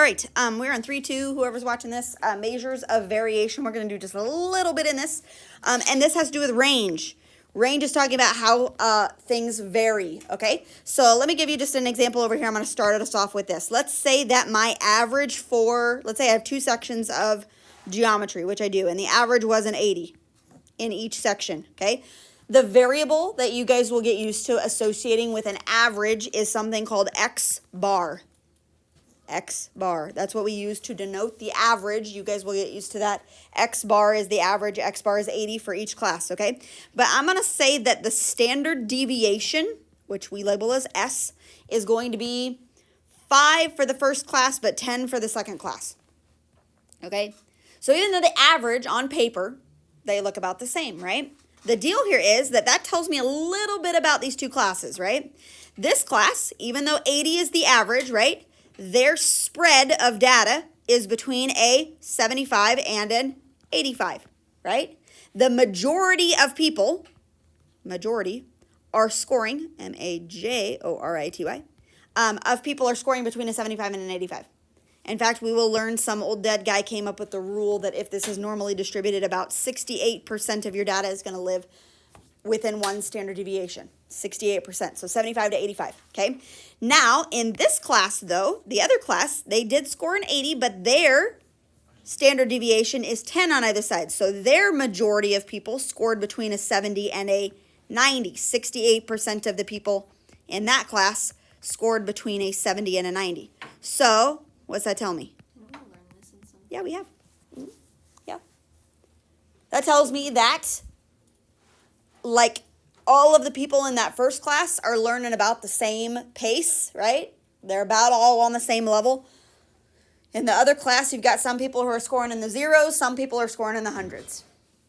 right, we're on 3-2, whoever's watching this, measures of variation. We're going to do just a little bit in this, and this has to do with range. Range is talking about how things vary, okay? So let me give you just an example over here. I'm going to start us off with this. Let's say that my average for, let's say I have 2 sections of geometry, which I do, and the average was an 80 in each section, okay? The variable that you guys will get used to associating with an average is something called X bar. X bar. That's what we use to denote the average. You guys will get used to that. X bar is the average. X bar is 80 for each class, okay? But I'm going to say that the standard deviation, which we label as S, is going to be 5 for the first class, but 10 for the second class, okay? So even though the average on paper, they look about the same, right? The deal here is that tells me a little bit about these 2 classes, right? This class, even though 80 is the average, right? Their spread of data is between a 75 and an 85, right? The majority of people, are scoring, M-A-J-O-R-I-T-Y, of people are scoring between a 75 and an 85. In fact, we will learn some old dead guy came up with the rule that if this is normally distributed, about 68% of your data is going to live within one standard deviation. 68%, so 75 to 85, okay? Now, in this class, though, the other class, they did score an 80, but their standard deviation is 10 on either side. So their majority of people scored between a 70 and a 90. 68% of the people in that class scored between a 70 and a 90. So, what's that tell me? Yeah, we have. Yeah. That tells me that, like, all of the people in that first class are learning about the same pace, right? They're about all on the same level. In the other class, you've got some people who are scoring in the zeros, some people are scoring in the hundreds,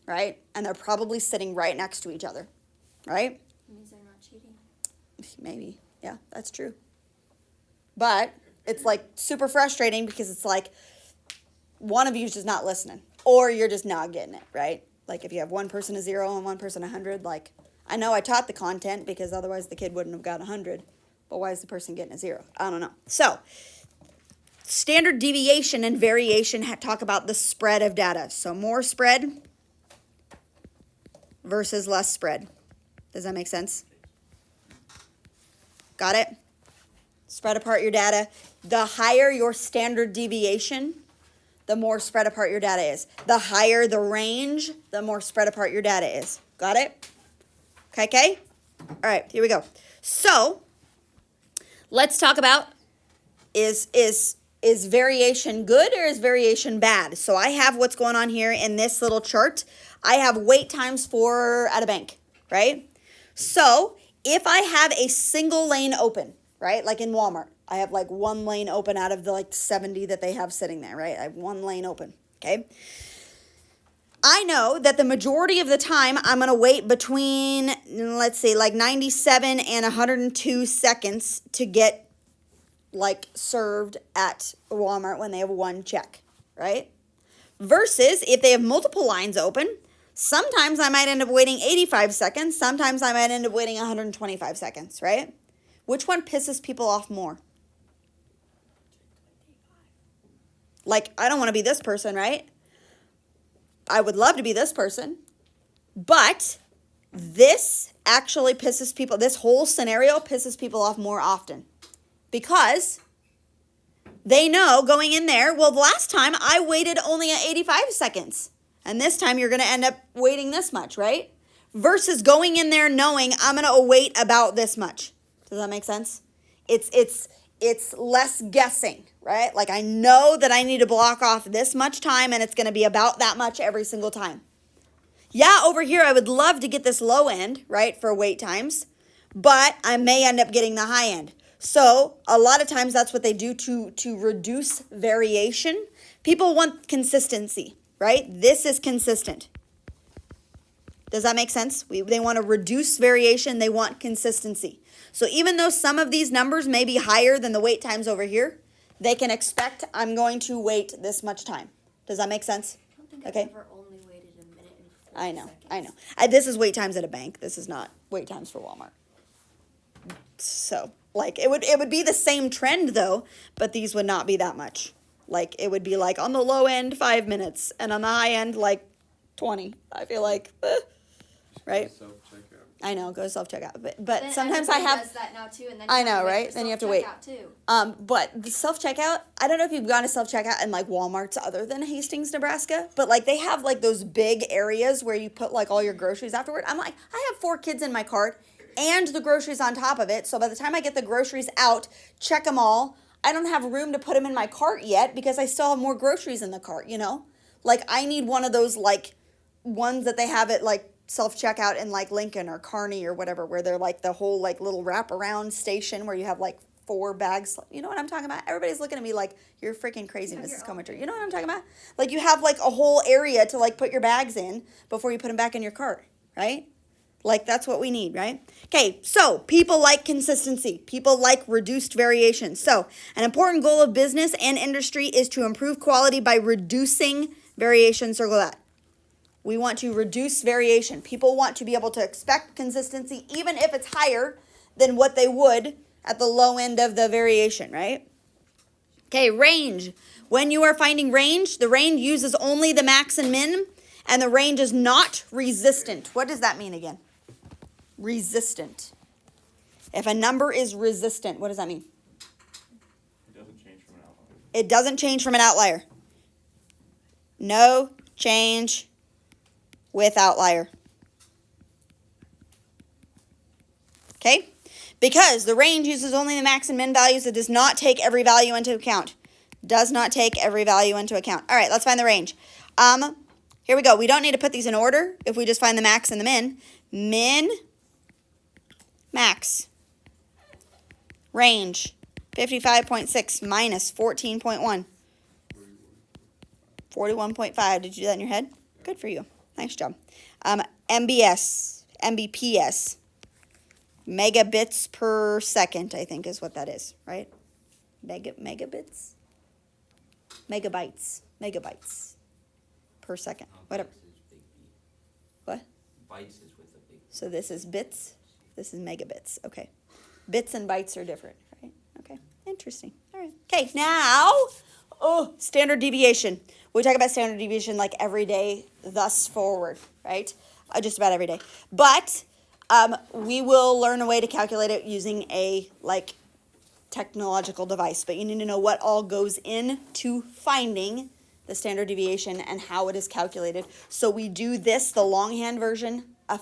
right? And they're probably sitting right next to each other, right? That means they're not cheating. Maybe, yeah, that's true. But it's like super frustrating because it's like one of you is just not listening, or you're just not getting it, right? Like if you have one person a 0 and one person 100, like, I know I taught the content because otherwise the kid wouldn't have got 100. But why is the person getting a 0? I don't know. So, standard deviation and variation talk about the spread of data. So, more spread versus less spread. Does that make sense? Got it? Spread apart your data. The higher your standard deviation, the more spread apart your data is. The higher the range, the more spread apart your data is. Got it? Okay? All right, here we go. So, let's talk about is variation good or is variation bad? So, I have what's going on here in this little chart. I have wait times at a bank, right? So, if I have a single lane open, right? Like in Walmart, I have like 1 lane open out of the like 70 that they have sitting there, right? I have 1 lane open, okay? I know that the majority of the time I'm going to wait between, let's say, like 97 and 102 seconds to get, like, served at Walmart when they have 1 check, right? Versus if they have multiple lines open, sometimes I might end up waiting 85 seconds. Sometimes I might end up waiting 125 seconds, right? Which one pisses people off more? Like, I don't want to be this person, right? I would love to be this person, but this actually pisses people, this whole scenario pisses people off more often because they know going in there, well, the last time I waited only at 85 seconds, and this time you're going to end up waiting this much, right? Versus going in there knowing I'm going to wait about this much. Does that make sense? It's less guessing, right? Like I know that I need to block off this much time and it's going to be about that much every single time. Yeah, over here I would love to get this low end, right, for wait times, but I may end up getting the high end. So a lot of times that's what they do to reduce variation. People want consistency, right? This is consistent. Does that make sense? They want to reduce variation. They want consistency. So even though some of these numbers may be higher than the wait times over here, they can expect I'm going to wait this much time. Does that make sense? I don't think Okay. I've ever only waited a minute and 40 seconds. I know. This is wait times at a bank. This is not wait times for Walmart. So, like, it would be the same trend, though, but these would not be that much. Like it would be like on the low end 5 minutes and on the high end like 20. I feel like, right? Self-checkout. I know, go self-checkout. But Then sometimes I everybody have, does that now too, and then I you have know, to wait right? for Then you have to wait. self-checkout, too. But the self-checkout, I don't know if you've gone to self-checkout in like Walmarts other than Hastings, Nebraska, but like they have like those big areas where you put like all your groceries afterward. I'm like, I have 4 kids in my cart and the groceries on top of it. So by the time I get the groceries out, check them all, I don't have room to put them in my cart yet because I still have more groceries in the cart, you know? Like I need one of those like ones that they have at like self-checkout in like Lincoln or Kearney or whatever, where they're like the whole like little wraparound station where you have like 4 bags. You know what I'm talking about? Everybody's looking at me like you're freaking crazy, Mrs. Cometer. You know what I'm talking about? Like you have like a whole area to like put your bags in before you put them back in your cart, right? Like that's what we need, right? Okay, so people like consistency. People like reduced variation. So an important goal of business and industry is to improve quality by reducing variation. Circle that. We want to reduce variation. People want to be able to expect consistency even if it's higher than what they would at the low end of the variation, right? Okay, range. When you are finding range, the range uses only the max and min, and the range is not resistant. What does that mean again? Resistant. If a number is resistant, what does that mean? It doesn't change from an outlier. It doesn't change from an outlier. No change with outlier. Okay? Because the range uses only the max and min values, it does not take every value into account. Does not take every value into account. All right, let's find the range. Here we go. We don't need to put these in order if we just find the max and the min. Min, max. Range, 55.6 minus 14.1. 41.5. Did you do that in your head? Good for you. Nice job. Mbps, megabits per second, I think is what that is, right? Megabits? Megabytes per second. Whatever. What? Bytes is with a big. So this is bits. This is megabits. Okay. Bits and bytes are different, right? Okay. Interesting. All right. Okay. Now, standard deviation. We talk about standard deviation like every day thus forward, right? Just about every day. But we will learn a way to calculate it using a like technological device. But you need to know what all goes into finding the standard deviation and how it is calculated. So we do this, the longhand version, a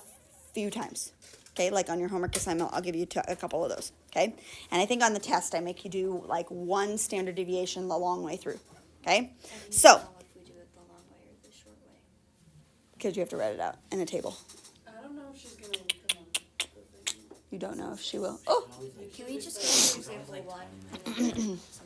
few times. Okay, like on your homework assignment, I'll give you a couple of those. Okay, and I think on the test I make you do like one standard deviation the long way through. Okay, so Know if we do it the long way or the short way. because you have to write it out in a table. I don't know if she's gonna come on the thing. You don't know if she will. Oh, Can we just go to example 1?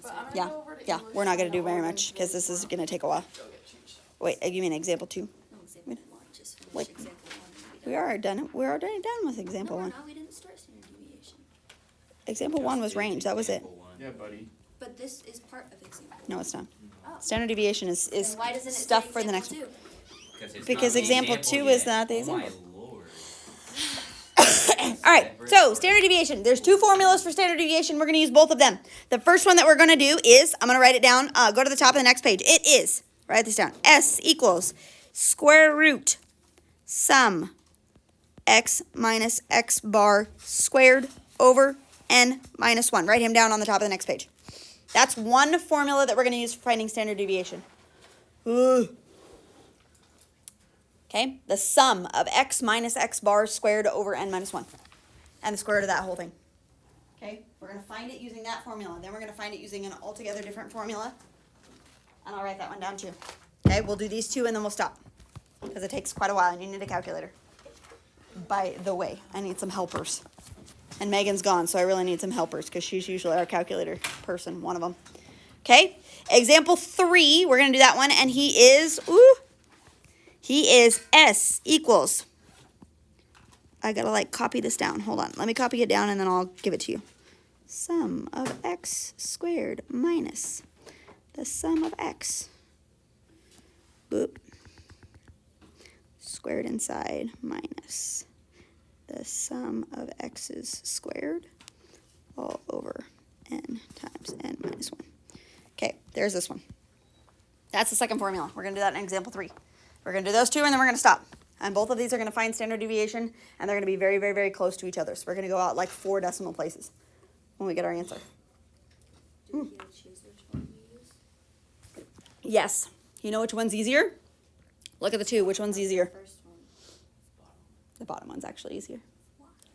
But I'm gonna yeah, go over to yeah. English We're not gonna and do very I'll much order because this is gonna take a while. Go get changed. Wait, you mean example 2? No, example 1. Just finish Wait. example 1. We are done. We're already done with No, example we're 1. not. We didn't start standard deviation. Example 1 was range. That was it. Yeah, buddy. But this is part of example 1. No, it's not. Oh. Standard deviation is Then why doesn't it stuff say for the next example one. 2? Because not the example 2 yet. is not the Oh example. my lord. All right, so standard deviation. There's 2 formulas for standard deviation. We're going to use both of them. The first one that we're going to do is, I'm going to write it down. Go to the top of the next page. It is, write this down, S equals square root sum x minus x bar squared over n minus 1. Write him down on the top of the next page. That's one formula that we're going to use for finding standard deviation. Ugh. Okay, the sum of x minus x bar squared over n minus 1. And the square root of that whole thing. Okay, we're going to find it using that formula. Then we're going to find it using an altogether different formula. And I'll write that one down too. Okay, we'll do these 2 and then we'll stop. Because it takes quite a while and you need a calculator. By the way, I need some helpers. And Megan's gone, so I really need some helpers because she's usually our calculator person, one of them. Okay, example 3, we're going to do that one. And he is S equals, I gotta like copy this down. Hold on, let me copy it down and then I'll give it to you. Sum of x squared minus the sum of x. Boop. Squared inside minus the sum of x's squared all over n times n minus 1. Okay, there's this one. That's the second formula. We're going to do that in example 3. We're going to do those two, and then we're going to stop. And both of these are going to find standard deviation, and they're going to be very, very, very close to each other. So we're going to go out like 4 decimal places when we get our answer. Do you choose which one you use? Yes. You know which one's easier? Look at the two. Which one's easier? First one. The bottom one's actually easier.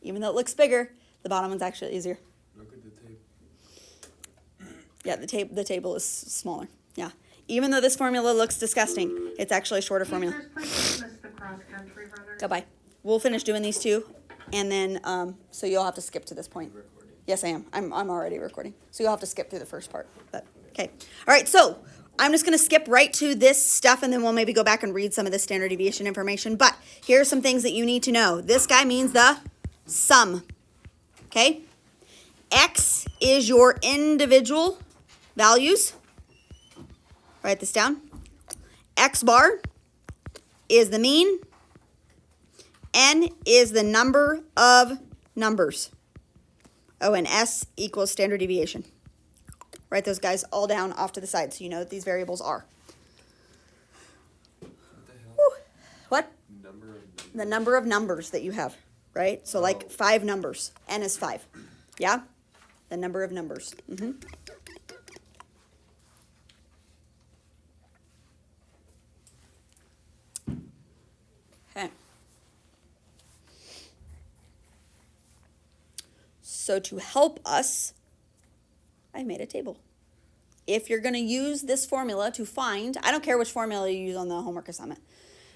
Even though it looks bigger, the bottom one's actually easier. Look at the tape. Yeah, the table is smaller. Yeah. Even though this formula looks disgusting, it's actually a shorter formula. Teachers, please dismiss the cross-country runner. Goodbye. We'll finish doing these two, and then so you'll have to skip to this point. Recording. Yes, I am. I'm already recording, so you'll have to skip through the first part. But okay. All right. So I'm just gonna skip right to this stuff, and then we'll maybe go back and read some of the standard deviation information. But here are some things that you need to know. This guy means the sum. Okay. X is your individual values. Write this down. X bar is the mean. N is the number of numbers. Oh, and S equals standard deviation. Write those guys all down off to the side so you know what these variables are. What the hell? Whew. What? Number of numbers. The number of numbers that you have, right? So like 5 numbers. N is 5. Yeah? The number of numbers. Okay. So to help us, I made a table. If you're going to use this formula to find, I don't care which formula you use on the homework assignment,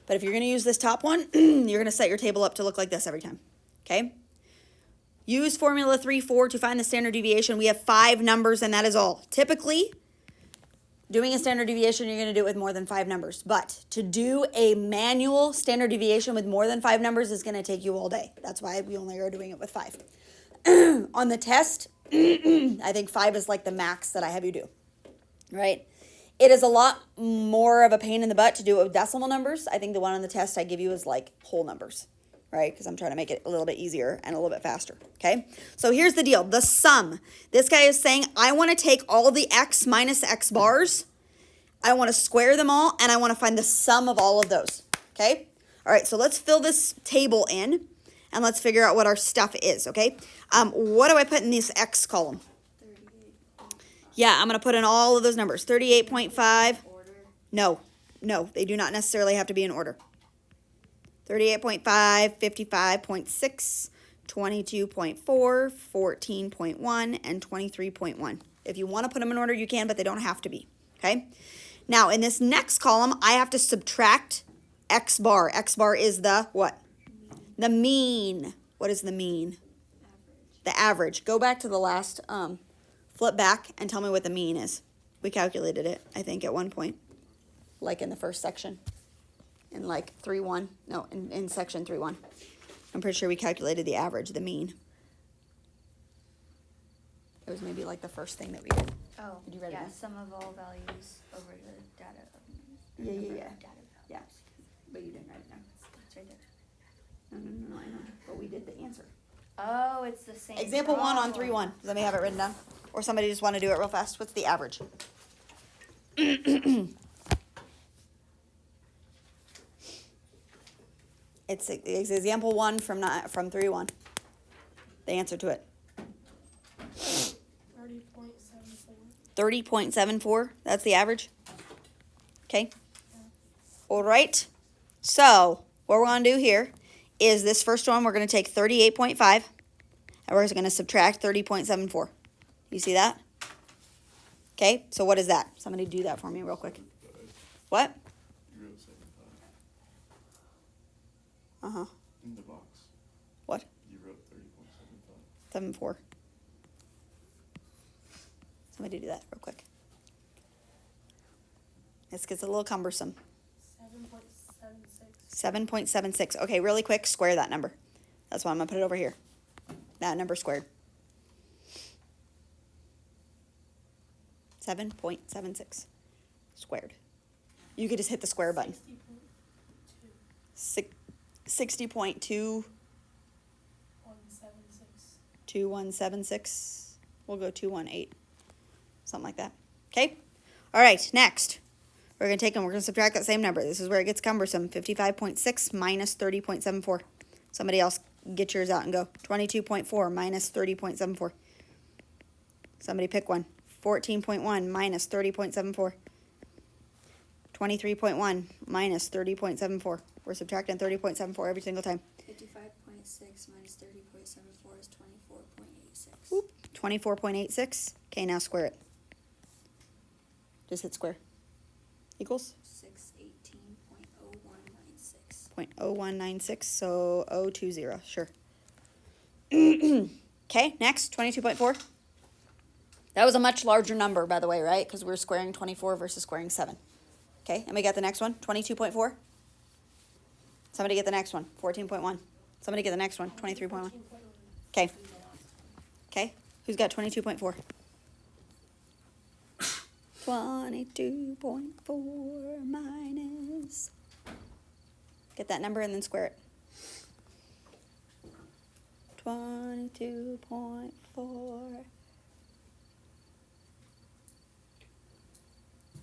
but if you're going to use this top one, you're going to set your table up to look like this every time. Okay? Use formula 3-4 to find the standard deviation. We have 5 numbers, and that is all. Typically, doing a standard deviation, you're going to do it with more than 5 numbers. But to do a manual standard deviation with more than 5 numbers is going to take you all day. That's why we only are doing it with 5. On the test, I think 5 is like the max that I have you do. Right? It is a lot more of a pain in the butt to do it with decimal numbers. I think the one on the test I give you is like whole numbers. Right? Because I'm trying to make it a little bit easier and a little bit faster. Okay? So here's the deal. The sum. This guy is saying, I want to take all the x minus x bars. I want to square them all, and I want to find the sum of all of those. Okay? All right, so let's fill this table in, and let's figure out what our stuff is. Okay? What do I put in this x column? 38. Yeah, I'm going to put in all of those numbers. 38.5. Order. No, they do not necessarily have to be in order. 38.5, 55.6, 22.4, 14.1, and 23.1. If you want to put them in order, you can, but they don't have to be. Okay? Now, in this next column, I have to subtract x bar. X bar is the what? The mean. What is the mean? Average. The average. Go back to the last, flip back and tell me what the mean is. We calculated it, I think, at one point. Like in the first section. In like 3-1. No, in section 3-1. I'm pretty sure we calculated the average, the mean. It was maybe like the first thing that we did. Oh, Did you write it yeah, down? sum of all values over the data of Yeah. data values. Yeah. But you didn't write it down. It's right there. No, I know. But we did the answer. Oh, it's the same. Example 1 on problem. 3-1. Does anybody have it written down? Or somebody just want to do it real fast? What's the average? It's example 1 from 3-1. The answer to it. 30.74. 30.74. That's the average. Okay. All right. So what we're going to do here is this first one, we're going to take 38.5 and we're going to subtract 30.74. You see that? Okay. So what is that? Somebody do that for me real quick. What? You wrote 75 Uh-huh. in the box. What? You wrote 30.75. 74. Somebody do that real quick. This gets a little cumbersome. 7.76. 7.76. Okay, really quick, square that number. That's why I'm going to put it over here. That number squared. 7.76 squared. You could just hit the square button. 60.2. 60.2176. 2176. We'll go 218. Something like that. Okay? All right, next. We're going to take and we're going to subtract that same number. This is where it gets cumbersome. 55.6 minus 30.74. Somebody else get yours out and go. 22.4 minus 30.74. Somebody pick one. 14.1 minus 30.74. 23.1 minus 30.74. We're subtracting 30.74 every single time. 55.6 minus 30.74 is 24.86. Whoop. 24.86. Okay, now square it. Just hit square. Equals 618.0196. 0.0196, so 020, sure. Okay, next, 22.4. That was a much larger number, by the way, right? Because we're squaring 24 versus squaring 7. Okay, and we got the next one, 22.4. Somebody get the next one, 14.1. Somebody get the next one, 23.1. Okay. Okay, who's got 22.4? 22.4 minus. Get that number and then square it. 22.4.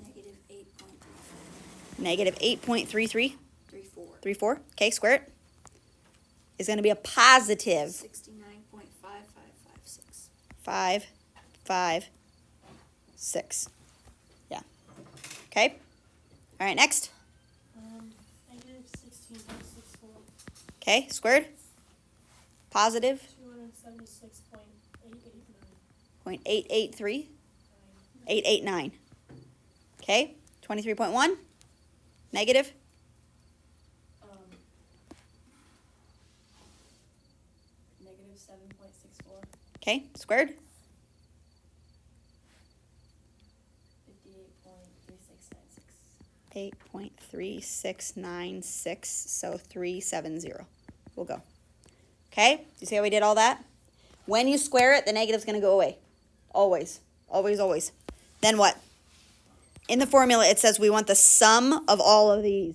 Negative 8.33. Negative 8.33. 34. 34. Okay, square it. Is going to be a positive 69.5556. 5, 5, 6. Yeah. Okay. All right, next. Negative 16.64. Okay, squared. Positive 276.889. 0.883. 889. Okay, 23.1. Negative. Negative 7.64. Okay, squared. 58.3696. 8.3696, so 370. We'll go. Okay, do you see how we did all that? When you square it, the negative's going to go away. Always, always, always. Then what? In the formula, it says we want the sum of all of these.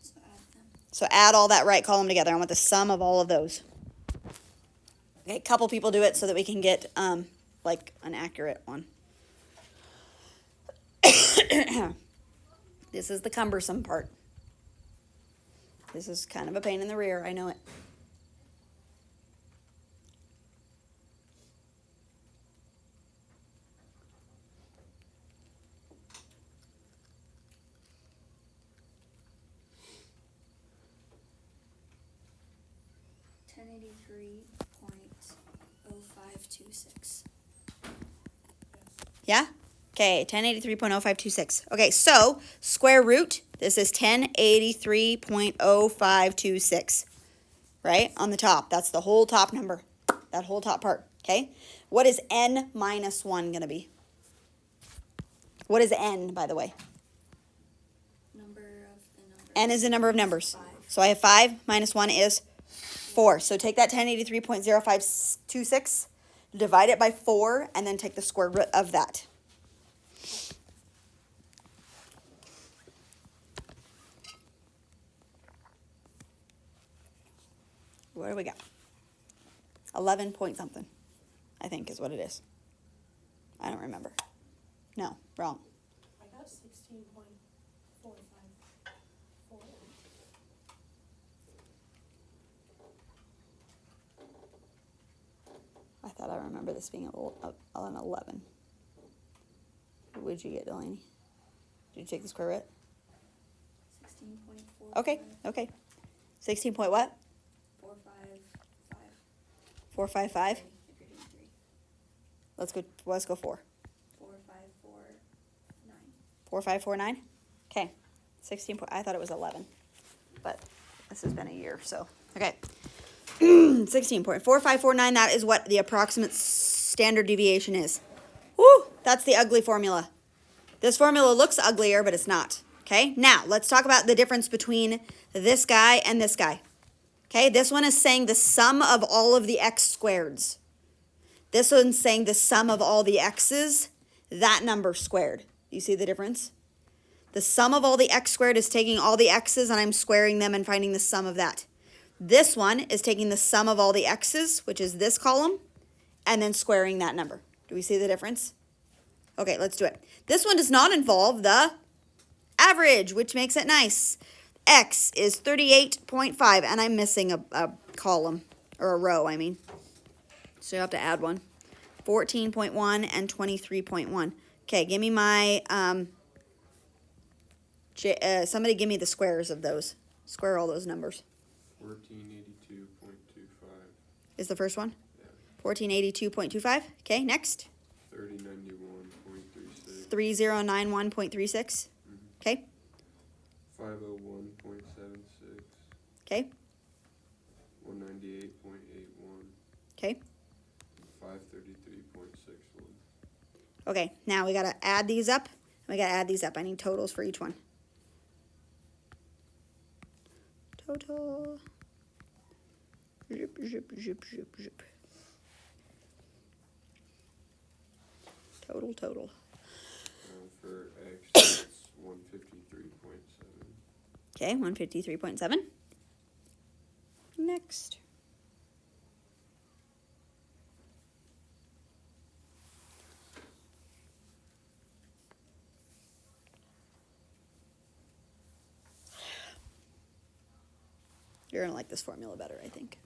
So add them. So add all that right column together. I want the sum of all of those. Okay, a couple people do it so that we can get like an accurate one. This is the cumbersome part. This is kind of a pain in the rear, I know it. $1083.0526. Yeah? Okay, 1083.0526. Okay, so square root, this is 1083.0526. Right? On the top. That's the whole top number. That whole top part. Okay? What is n minus 1 going to be? What is n, by the way? Number of the number. N is the number of numbers. 5. So I have 5 minus 1 is 4. So take that 1083.0526, divide it by 4, and then take the square root of that. What do we got? 11 point something, I think is what it is. I don't remember. No, wrong. I got 16.454. I thought I remember this being an 11. What would you get, Delaney? Did you take the square root? 16.4. Okay, okay. 16 point what? 455. 455. If you're doing 3. Let's go 4. 4549. 4549. Okay. 16 point. I thought it was 11, but this has been a year, so okay. 16.4549. That is what the approximate standard deviation is. Woo! That's the ugly formula. This formula looks uglier, but it's not. Okay. Now let's talk about the difference between this guy and this guy. Okay. This one is saying the sum of all of the x squareds. This one's saying the sum of all the x's, that number squared. You see the difference? The sum of all the x squared is taking all the x's and I'm squaring them and finding the sum of that. This one is taking the sum of all the x's, which is this column, and then squaring that number. Do we see the difference? Okay, let's do it. This one does not involve the average, which makes it nice. X is 38.5, and I'm missing a column, or a row, I mean. So you have to add one. 14.1 and 23.1. Okay, give me my, somebody give me the squares of those. Square all those numbers. 1482.25. Is the first one? Yeah. 1482.25. Okay, next. 3091.36. 3091.36. Okay, 501.76. okay, 198.81. okay. 533.61. Okay, now we gotta add these up. We gotta add these up. I need totals for each one. Total. Zip, zip, zip, zip, zip. Total. For X, it's 153.7. Okay, 153.7. Next. You're gonna like this formula better, I think.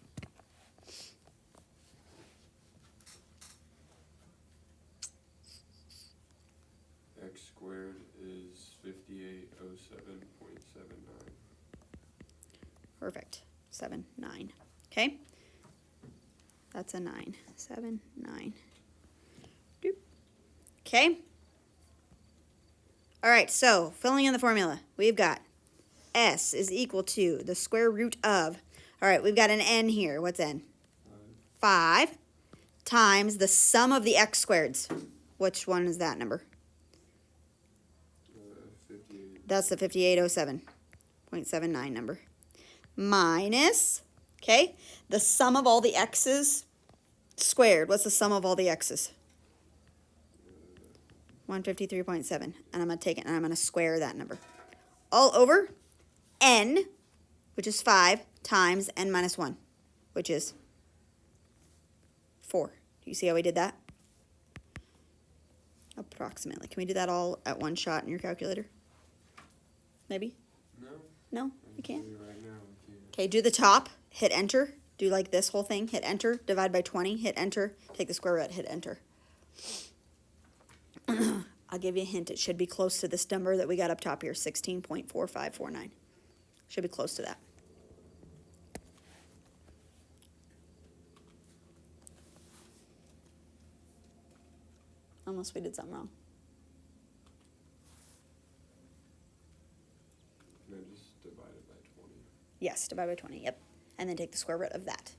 X squared is 5807.79. Perfect. 7, 9. Okay. That's a 9. 7, 9. Doop. Okay. All right, so filling in the formula, we've got S is equal to the square root of, all right, we've got an N here. What's N? 5 times the sum of the X squareds. Which one is that number? 58. That's the 5807.79 number. Minus, okay, the sum of all the X's squared. What's the sum of all the X's? 153.7. And I'm going to take it and I'm going to square that number. All over N, which is 5, times N minus 1, which is 4. Do you see how we did that? Approximately. Can we do that all at one shot in your calculator? Maybe? No, No, you can't. right now we can't. Okay, do the top, hit enter. Do like this whole thing, hit enter, divide by 20, hit enter, take the square root, hit enter. I'll give you a hint. It should be close to this number that we got up top here, 16.4549. Should be close to that. Unless we did something wrong. And then just divide it by 20. Yes, divide by 20, yep. And then take the square root of that.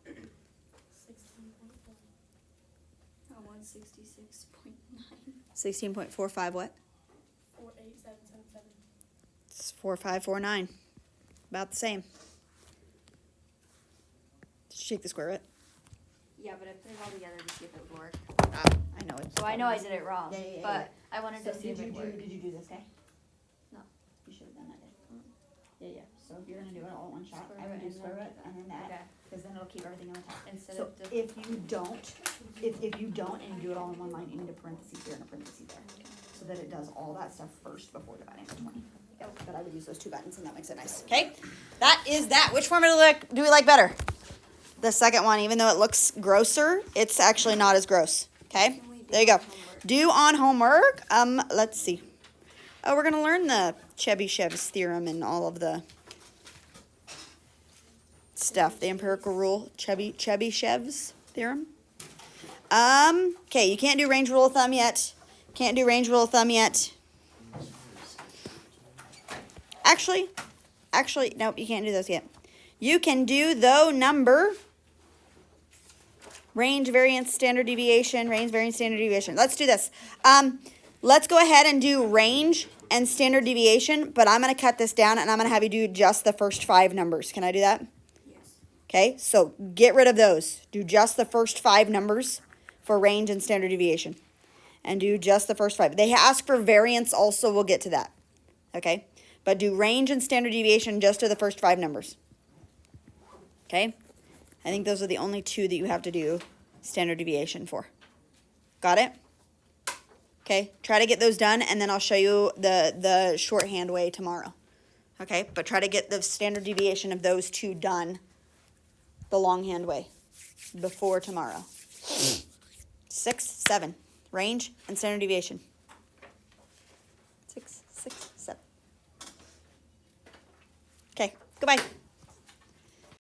16.4. 166.9. 16.45 what? 48777. It's 4549. About the same. Did you take the square root? Yeah, but I put it all together to see if it would work. I know it. So I know I did it wrong, Yeah, yeah, yeah, but I wanted to see if it worked. Did you do this, okay? No. You should have done that. Yeah. So if you're gonna do it all at one shot, Square I'm gonna root do square root and then Okay. that, because then it'll keep everything on the top. Instead So of just. if you don't, if you don't and you do it all in one line, you need a parentheses here and a parentheses there. So that it does all that stuff first before dividing by 20. But I would use those two buttons and that makes it nice. Okay? That is that. Which formula do we like better? The second one, even though it looks grosser, it's actually not as gross. Okay? There you go. Do on homework. Let's see. Oh, we're gonna learn the Chebyshev's theorem and all of the stuff. The empirical rule, Chebyshev's theorem. Okay, you can't do range rule of thumb yet. Can't do range rule of thumb yet. Actually, nope, you can't do those yet. You can do though number, range, variance, standard deviation, range, variance, standard deviation. Let's do this. Let's go ahead and do range and standard deviation, but I'm going to cut this down and I'm going to have you do just the first 5 numbers. Can I do that? Yes. Okay, so get rid of those. Do just the first 5 numbers for range and standard deviation. And do just the first 5. They ask for variance also, we'll get to that. Okay, but do range and standard deviation just to the first 5 numbers. Okay, I think those are the only 2 that you have to do standard deviation for. Got it? Okay, try to get those done, and then I'll show you the shorthand way tomorrow. Okay, but try to get the standard deviation of those two done the longhand way before tomorrow. 6, 7, range and standard deviation.